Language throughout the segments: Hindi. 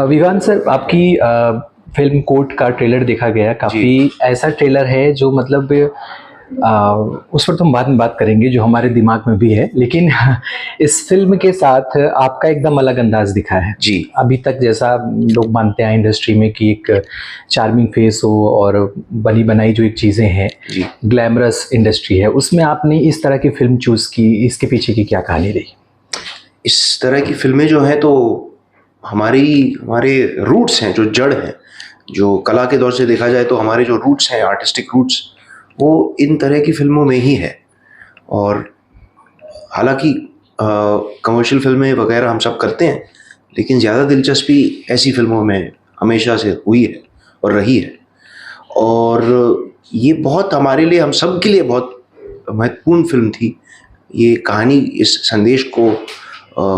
विवान सर, आपकी फिल्म कोर्ट का ट्रेलर देखा गया। काफ़ी ऐसा ट्रेलर है जो मतलब उस पर तो हम बाद में बात करेंगे, जो हमारे दिमाग में भी है, लेकिन इस फिल्म के साथ आपका एकदम अलग अंदाज दिखा है। जी। अभी तक जैसा लोग मानते हैं इंडस्ट्री में कि एक चार्मिंग फेस हो और बनी बनाई जो एक चीज़ें हैं, ग्लैमरस इंडस्ट्री है, उसमें आपने इस तरह की फिल्म चूज़ की, इसके पीछे की क्या कहानी रही? इस तरह की फिल्में जो हैं तो हमारे रूट्स हैं, जो जड़ हैं, जो कला के दौर से देखा जाए तो हमारे जो रूट्स हैं, आर्टिस्टिक रूट्स, वो इन तरह की फिल्मों में ही है। और हालांकि कमर्शियल फिल्में वगैरह हम सब करते हैं, लेकिन ज़्यादा दिलचस्पी ऐसी फिल्मों में हमेशा से हुई है और रही है। और ये बहुत हमारे लिए, हम सब के लिए बहुत महत्वपूर्ण फिल्म थी। ये कहानी, इस संदेश को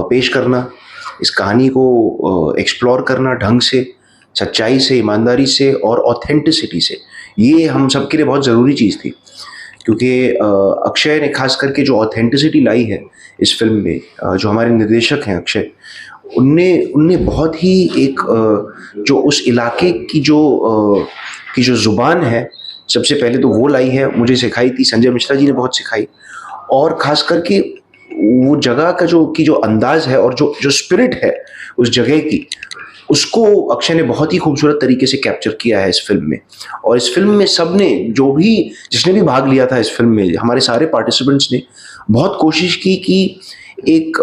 पेश करना, इस कहानी को एक्सप्लोर करना ढंग से, सच्चाई से, ईमानदारी से और ऑथेंटिसिटी से, ये हम सब के लिए बहुत ज़रूरी चीज़ थी। क्योंकि अक्षय ने खास करके जो ऑथेंटिसिटी लाई है इस फिल्म में, जो हमारे निर्देशक हैं अक्षय, उनने बहुत ही एक जो उस इलाके की जो ज़ुबान है, सबसे पहले तो वो लाई है, मुझे सिखाई थी, संजय मिश्रा जी ने बहुत सिखाई। और ख़ास करके वो जगह का जो अंदाज़ है और जो स्पिरिट है उस जगह की, उसको अक्षय ने बहुत ही खूबसूरत तरीके से कैप्चर किया है इस फिल्म में। और इस फिल्म में सबने, जिसने भी भाग लिया था इस फिल्म में, हमारे सारे पार्टिसिपेंट्स ने बहुत कोशिश की कि एक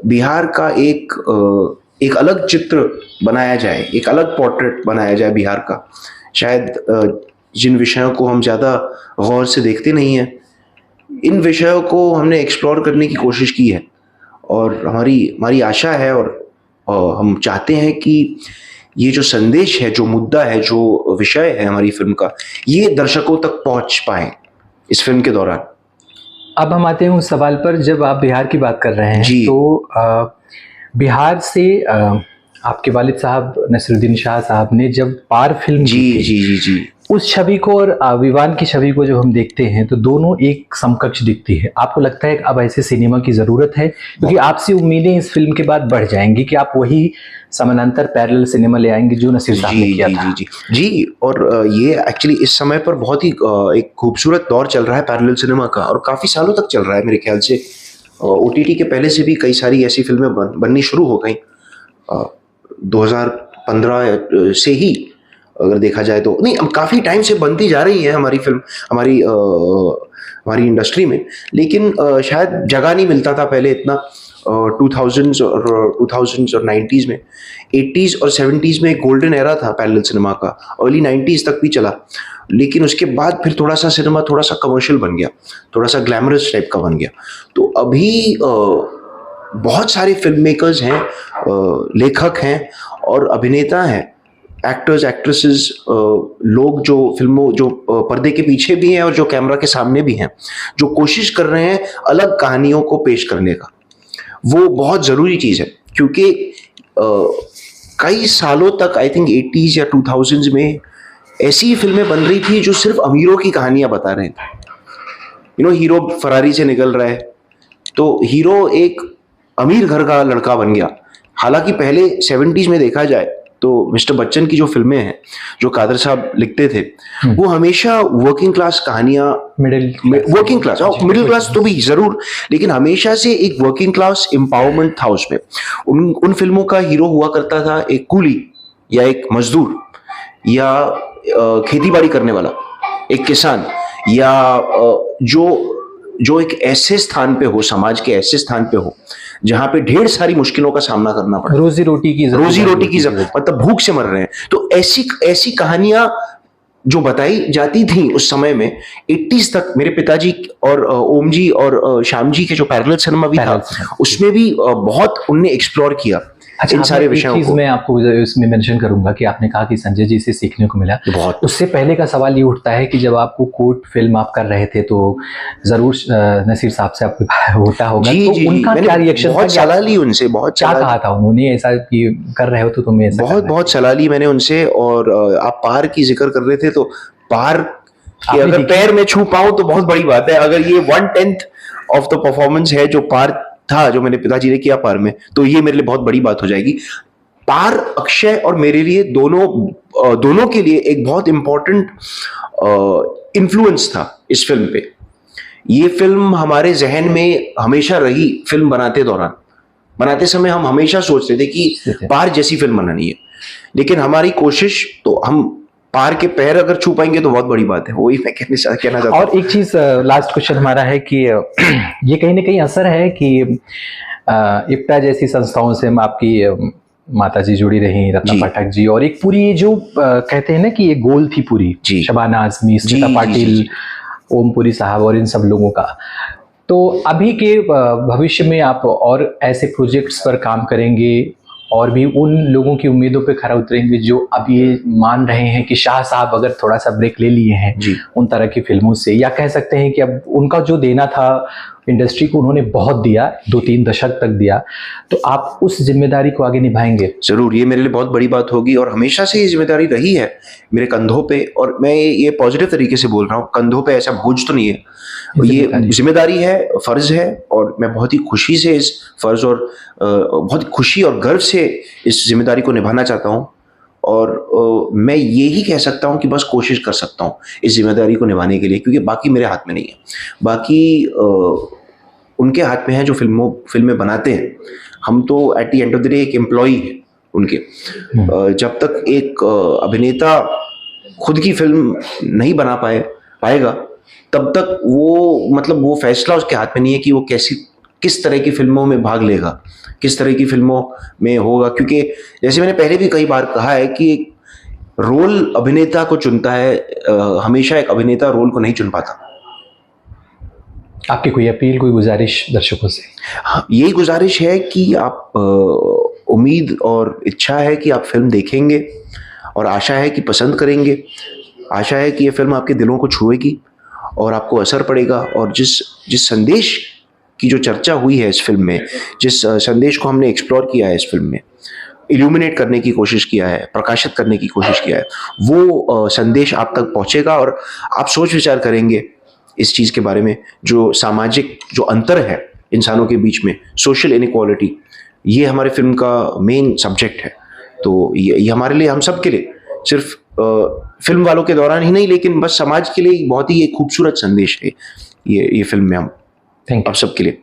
बिहार का एक अलग चित्र बनाया जाए, एक अलग पोर्ट्रेट बनाया जाए बिहार का। शायद जिन विषयों को हम ज़्यादा गौर से देखते नहीं हैं, इन विषयों को हमने एक्सप्लोर करने की कोशिश की है। और हमारी आशा है और हम चाहते हैं कि ये जो संदेश है, जो मुद्दा है, जो विषय है हमारी फिल्म का, ये दर्शकों तक पहुंच पाए इस फिल्म के दौरान। अब हम आते हैं उस सवाल पर, जब आप बिहार की बात कर रहे हैं तो बिहार से आपके वालिद साहब नसीरुद्दीन शाह साहब ने जब पार फिल्म जी उस छवि को और विवान की छवि को जब हम देखते हैं तो दोनों एक समकक्ष दिखती है। आपको लगता है कि अब ऐसे सिनेमा की ज़रूरत है? क्योंकि आपसे उम्मीदें इस फिल्म के बाद बढ़ जाएंगी कि आप वही समानांतर पैरेलल सिनेमा ले आएंगे जो नसीर साहब ने किया था। जी। और ये एक्चुअली इस समय पर बहुत ही एक खूबसूरत दौर चल रहा है पैरेलल सिनेमा का, और काफ़ी सालों तक चल रहा है मेरे ख्याल से। OTT के पहले से भी कई सारी ऐसी फिल्में बननी शुरू हो गई 2015 से ही, अगर देखा जाए तो। नहीं, अब काफ़ी टाइम से बनती जा रही है हमारी फिल्म, हमारी इंडस्ट्री में, लेकिन शायद जगह नहीं मिलता था पहले इतना। 2000s और 90s में, 80s और 70s में एक गोल्डन एरा था पैरेलल सिनेमा का, अर्ली 90s तक भी चला। लेकिन उसके बाद फिर थोड़ा सा सिनेमा थोड़ा सा कमर्शियल बन गया, थोड़ा सा ग्लैमरस टाइप का बन गया। तो अभी बहुत सारे फिल्म मेकर्स हैं, लेखक हैं और अभिनेता हैं, एक्टर्स, एक्ट्रेसेस, लोग जो पर्दे के पीछे भी हैं और जो कैमरा के सामने भी हैं, जो कोशिश कर रहे हैं अलग कहानियों को पेश करने का। वो बहुत ज़रूरी चीज़ है, क्योंकि कई सालों तक, आई थिंक 80s या 2000s में, ऐसी फिल्में बन रही थी जो सिर्फ अमीरों की कहानियां बता रहे थे। हीरो फरारी से निकल रहा है तो हीरो एक अमीर घर का लड़का बन गया। हालांकि पहले 70s में देखा जाए तो मिस्टर बच्चन की जो फिल्में हैं, जो कादर साहब लिखते थे, वो हमेशा वर्किंग क्लास कहानियां, वर्किंग क्लास, मिडिल क्लास तो भी जरूर, लेकिन हमेशा से एक वर्किंग क्लास एम्पावरमेंट था उसमें। उन फिल्मों का हीरो हुआ करता था एक कूली या एक मजदूर या खेती बाड़ी करने वाला एक किसान, या जो एक ऐसे स्थान पे हो, समाज के ऐसे स्थान पे हो जहां पे ढेर सारी मुश्किलों का सामना करना पड़ा, रोजी रोटी की जरूरत, मतलब भूख से मर रहे हैं। तो ऐसी कहानियां जो बताई जाती थी उस समय में, 80s तक। मेरे पिताजी और ओम जी और श्याम जी के जो पैरेलल सिनेमा भी था, उसमें भी बहुत उनने एक्सप्लोर किया इन सारे विषयों को। मैं आपको इसमें मेंशन करूंगा कि आपने कहा कि संजय जी से सीखने को मिला। बहुत। उससे पहले का सवाल ये उठता है कि जब आपको कोर्ट फिल्म आप कर रहे थे तो जरूर नसीर साहब से आपको होता होगा, तो उनका क्या रिएक्शन? बहुत सलाह ली उनसे, बहुत क्या कहा था उन्होंने ऐसा कि कर रहे हो तो तुम्हें ऐसा? बहुत सलाह ली मैंने उनसे। और आप पार की जिक्र कर रहे थे, तो पार की अगर पैर में छू पाऊं तो बहुत बड़ी बात है। अगर ये 1/10 ऑफ द परफॉर्मेंस है जो पार था, जो मैंने पिताजी ने किया पार में, तो ये मेरे लिए बहुत बड़ी बात हो जाएगी। पार, अक्षय और मेरे लिए दोनों के लिए एक बहुत इंपॉर्टेंट इन्फ्लुएंस था इस फिल्म पे। ये फिल्म हमारे जहन में हमेशा रही। फिल्म बनाते समय हम हमेशा सोचते थे कि पार जैसी फिल्म बनानी है, लेकिन हमारी कोशिश, तो हम पार के पैर अगर छू पाएंगे तो बहुत बड़ी बात है। वही मैं कहना चाहता हूं। और एक चीज, लास्ट क्वेश्चन हमारा है कि ये कहीं ना कहीं असर है कि इप्टा जैसी संस्थाओं से आपकी माता जी जुड़ी रही, रत्ना पाठक जी, और एक पूरी ये जो कहते हैं ना कि ये गोल थी पूरी, शबाना आजमी, स्मिता पाटिल, ओमपुरी साहब और इन सब लोगों का। तो अभी के भविष्य में आप और ऐसे प्रोजेक्ट्स पर काम करेंगे और भी उन लोगों की उम्मीदों पे खरा उतरेंगे जो अब ये मान रहे हैं कि शाह साहब अगर थोड़ा सा ब्रेक ले लिए हैं उन तरह की फिल्मों से, या कह सकते हैं कि अब उनका जो देना था इंडस्ट्री को उन्होंने बहुत दिया, 2-3 दशक तक दिया, तो आप उस जिम्मेदारी को आगे निभाएंगे? जरूर, ये मेरे लिए बहुत बड़ी बात होगी और हमेशा से ये जिम्मेदारी रही है मेरे कंधों पे, और मैं ये पॉजिटिव तरीके से बोल रहा हूँ। कंधों पे ऐसा बोझ तो नहीं है, ये जिम्मेदारी है, फर्ज है, और मैं बहुत ही खुशी से इस फर्ज और बहुत खुशी और गर्व से इस जिम्मेदारी को निभाना चाहता हूँ। और मैं ये ही कह सकता हूँ कि बस कोशिश कर सकता हूँ इस जिम्मेदारी को निभाने के लिए, क्योंकि बाकी मेरे हाथ में नहीं है। बाकी उनके हाथ में है जो फिल्में बनाते हैं। हम तो at the end of the day एक एम्प्लॉई है उनके। जब तक एक अभिनेता खुद की फिल्म नहीं बना पाएगा तब तक वो फैसला उसके हाथ में नहीं है कि वो किस तरह की फिल्मों में भाग लेगा, किस तरह की फिल्मों में होगा। क्योंकि जैसे मैंने पहले भी कई बार कहा है कि रोल अभिनेता को चुनता है, हमेशा एक अभिनेता रोल को नहीं चुन पाता। आपकी कोई अपील, कोई गुजारिश दर्शकों से? हाँ, यही गुजारिश है कि आप उम्मीद और इच्छा है कि आप फिल्म देखेंगे, और आशा है कि पसंद करेंगे। आशा है कि ये फिल्म आपके दिलों को छुएगी और आपको असर पड़ेगा, और जिस संदेश की जो चर्चा हुई है इस फिल्म में, जिस संदेश को हमने एक्सप्लोर किया है इस फिल्म में, इल्यूमिनेट करने की कोशिश किया है, प्रकाशित करने की कोशिश किया है, वो संदेश आप तक पहुंचेगा और आप सोच विचार करेंगे इस चीज़ के बारे में, जो सामाजिक जो अंतर है इंसानों के बीच में, सोशल इनइक्वालिटी, ये हमारे फिल्म का मेन सब्जेक्ट है। तो ये हमारे लिए, हम सब के लिए, सिर्फ फिल्म वालों के दौरान ही नहीं, लेकिन बस समाज के लिए बहुत ही एक खूबसूरत संदेश है ये फिल्म में हम आप सबके लिए।